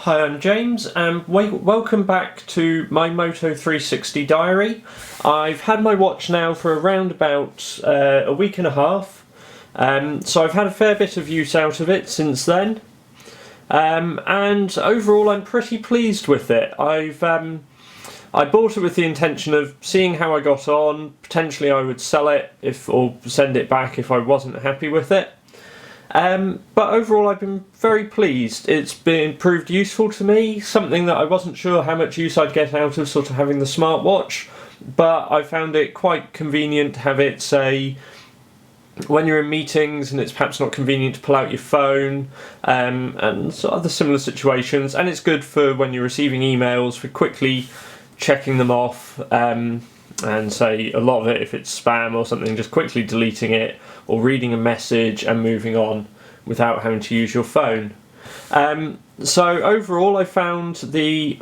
Hi, I'm James, and welcome back to my Moto 360 diary. I've had my watch now for around about a week and a half, so I've had a fair bit of use out of it since then, and overall I'm pretty pleased with it. I bought it with the intention of seeing how I got on. Potentially I would sell it or send it back if I wasn't happy with it. But overall I've been very pleased. It's been proved useful to me, something that I wasn't sure how much use I'd get out of sort of having the smartwatch, but I found it quite convenient to have it, say, when you're in meetings and it's perhaps not convenient to pull out your phone, and so other similar situations, and it's good for when you're receiving emails, for quickly checking them off, and say a lot of it, if it's spam or something, just quickly deleting it or reading a message and moving on without having to use your phone. So overall I found the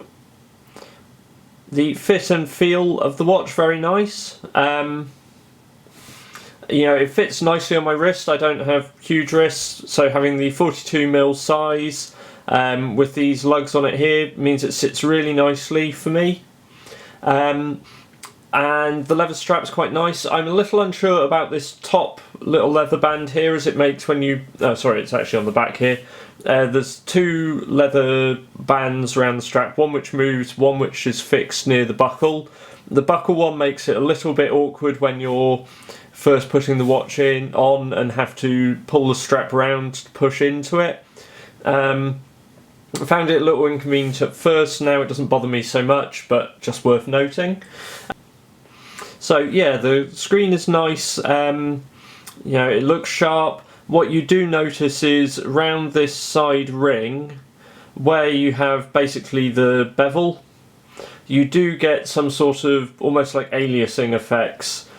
fit and feel of the watch very nice. It fits nicely on my wrist. I don't have huge wrists, so having the 42mm size with these lugs on it here means it sits really nicely for me. And the leather strap's quite nice. I'm a little unsure about this top little leather band here, as it makes when you... Oh, sorry, it's actually on the back here. There's two leather bands around the strap, one which moves, one which is fixed near the buckle. The buckle one makes it a little bit awkward when you're first putting the watch on and have to pull the strap round to push into it. I found it a little inconvenient at first. Now it doesn't bother me so much, but just worth noting. So yeah, the screen is nice, it looks sharp. What you do notice is round this side ring, where you have basically the bevel, you do get some sort of almost like aliasing effects,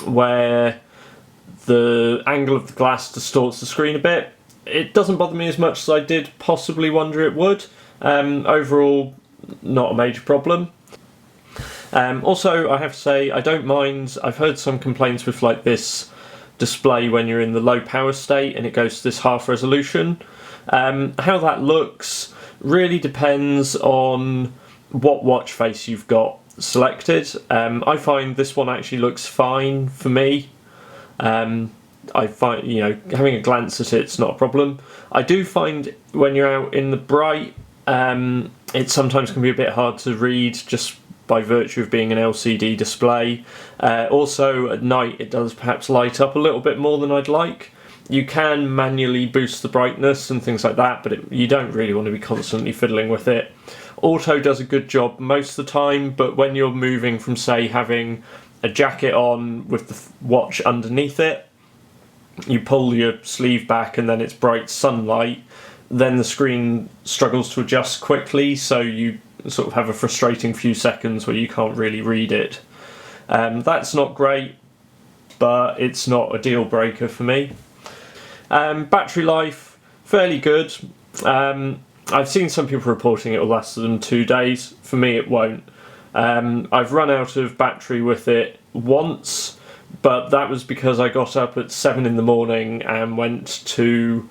where the angle of the glass distorts the screen a bit. It doesn't bother me as much as I did possibly wonder it would. Overall, not a major problem. Also, I have to say, I don't mind. I've heard some complaints with like this display when you're in the low power state and it goes to this half resolution. How that looks really depends on what watch face you've got selected. I find this one actually looks fine for me. I find, having a glance at it's not a problem. I do find when you're out in the bright, it sometimes can be a bit hard to read just by virtue of being an LCD display. Also at night it does perhaps light up a little bit more than I'd like. You can manually boost the brightness and things like that, but you don't really want to be constantly fiddling with it. Auto does a good job most of the time, but when you're moving from, say, having a jacket on with the watch underneath it, you pull your sleeve back and then it's bright sunlight, then the screen struggles to adjust quickly, so you sort of have a frustrating few seconds where you can't really read it. That's not great, but it's not a deal breaker for me. Battery life, fairly good. I've seen some people reporting it will last them 2 days. For me it won't. I've run out of battery with it once, but that was because I got up at 7 in the morning and went to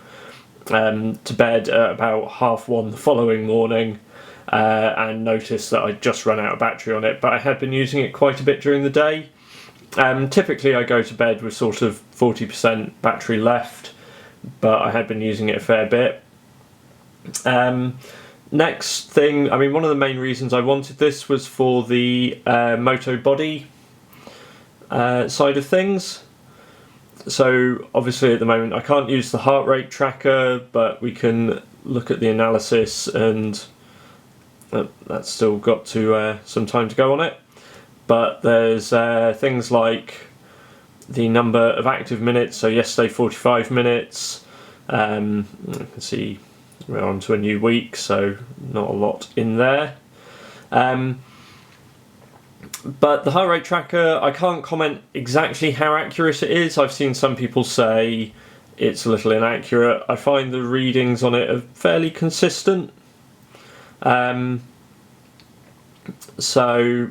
bed at about 1:30 the following morning, and noticed that I'd just run out of battery on it, but I had been using it quite a bit during the day. Typically I go to bed with sort of 40% battery left, but I had been using it a fair bit. Next thing, one of the main reasons I wanted this was for the Moto body side of things. So obviously at the moment I can't use the heart rate tracker, but we can look at the analysis, and that's still got to some time to go on it. But there's things like the number of active minutes. So yesterday 45 minutes. You can see we're on to a new week, so not a lot in there. But the heart rate tracker, I can't comment exactly how accurate it is. I've seen some people say it's a little inaccurate. I find the readings on it are fairly consistent. So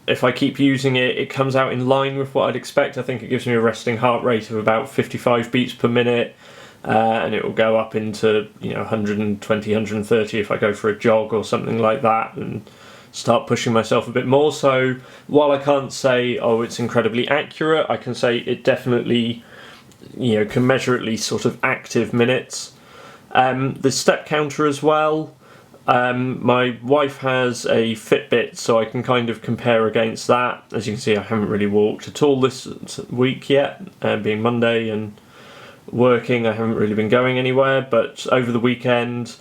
if I keep using it, it comes out in line with what I'd expect. I think it gives me a resting heart rate of about 55 beats per minute. and it will go up into 120, 130 if I go for a jog or something like that, and start pushing myself a bit more. So while I can't say, oh, it's incredibly accurate, I can say it definitely can measure at least sort of active minutes. The step counter as well. My wife has a Fitbit, so I can kind of compare against that. As you can see, I haven't really walked at all this week yet, being Monday and working. I haven't really been going anywhere, but over the weekend,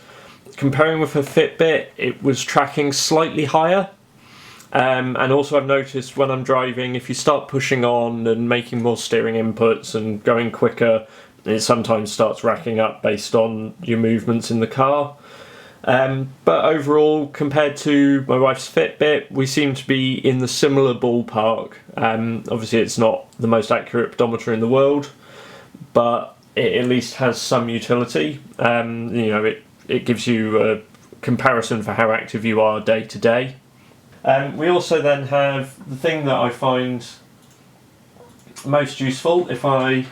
comparing with her Fitbit, it was tracking slightly higher. And also I've noticed when I'm driving, if you start pushing on and making more steering inputs and going quicker, it sometimes starts racking up based on your movements in the car. But overall, compared to my wife's Fitbit, we seem to be in the similar ballpark. Obviously it's not the most accurate pedometer in the world, but it at least has some utility. It gives you a comparison for how active you are day to day. We also then have the thing that I find most useful if I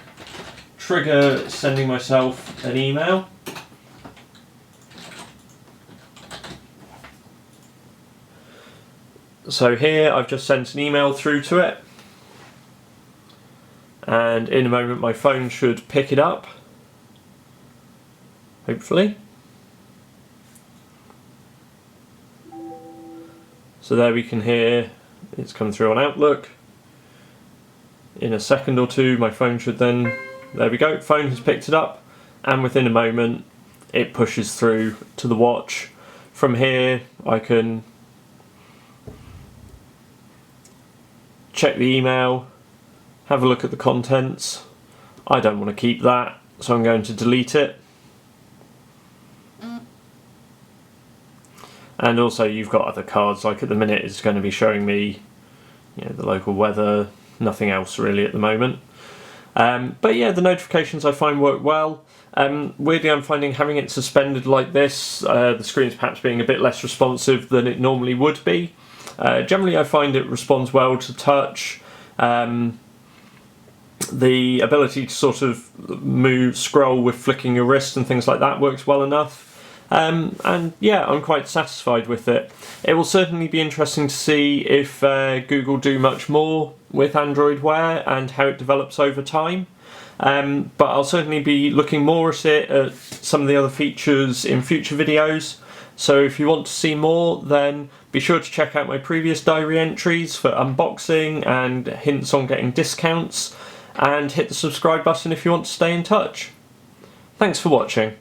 trigger sending myself an email. So here I've just sent an email through to it, and in a moment my phone should pick it up, hopefully. So there we can hear it's come through on Outlook. In a second or two my phone should then, there we go, phone has picked it up, and within a moment it pushes through to the watch. From here I can check the email, have a look at the contents. I don't want to keep that, so I'm going to delete it. And also you've got other cards, like at the minute it's going to be showing me the local weather, nothing else really at the moment. But yeah, the notifications I find work well. Weirdly I'm finding having it suspended like this, the screen's perhaps being a bit less responsive than it normally would be. Generally I find it responds well to touch. The ability to sort of scroll with flicking your wrist and things like that works well enough. And yeah, I'm quite satisfied with it. It will certainly be interesting to see if Google do much more with Android Wear and how it develops over time. But I'll certainly be looking more at it, at some of the other features in future videos. So if you want to see more, then be sure to check out my previous diary entries for unboxing and hints on getting discounts, and hit the subscribe button if you want to stay in touch. Thanks for watching.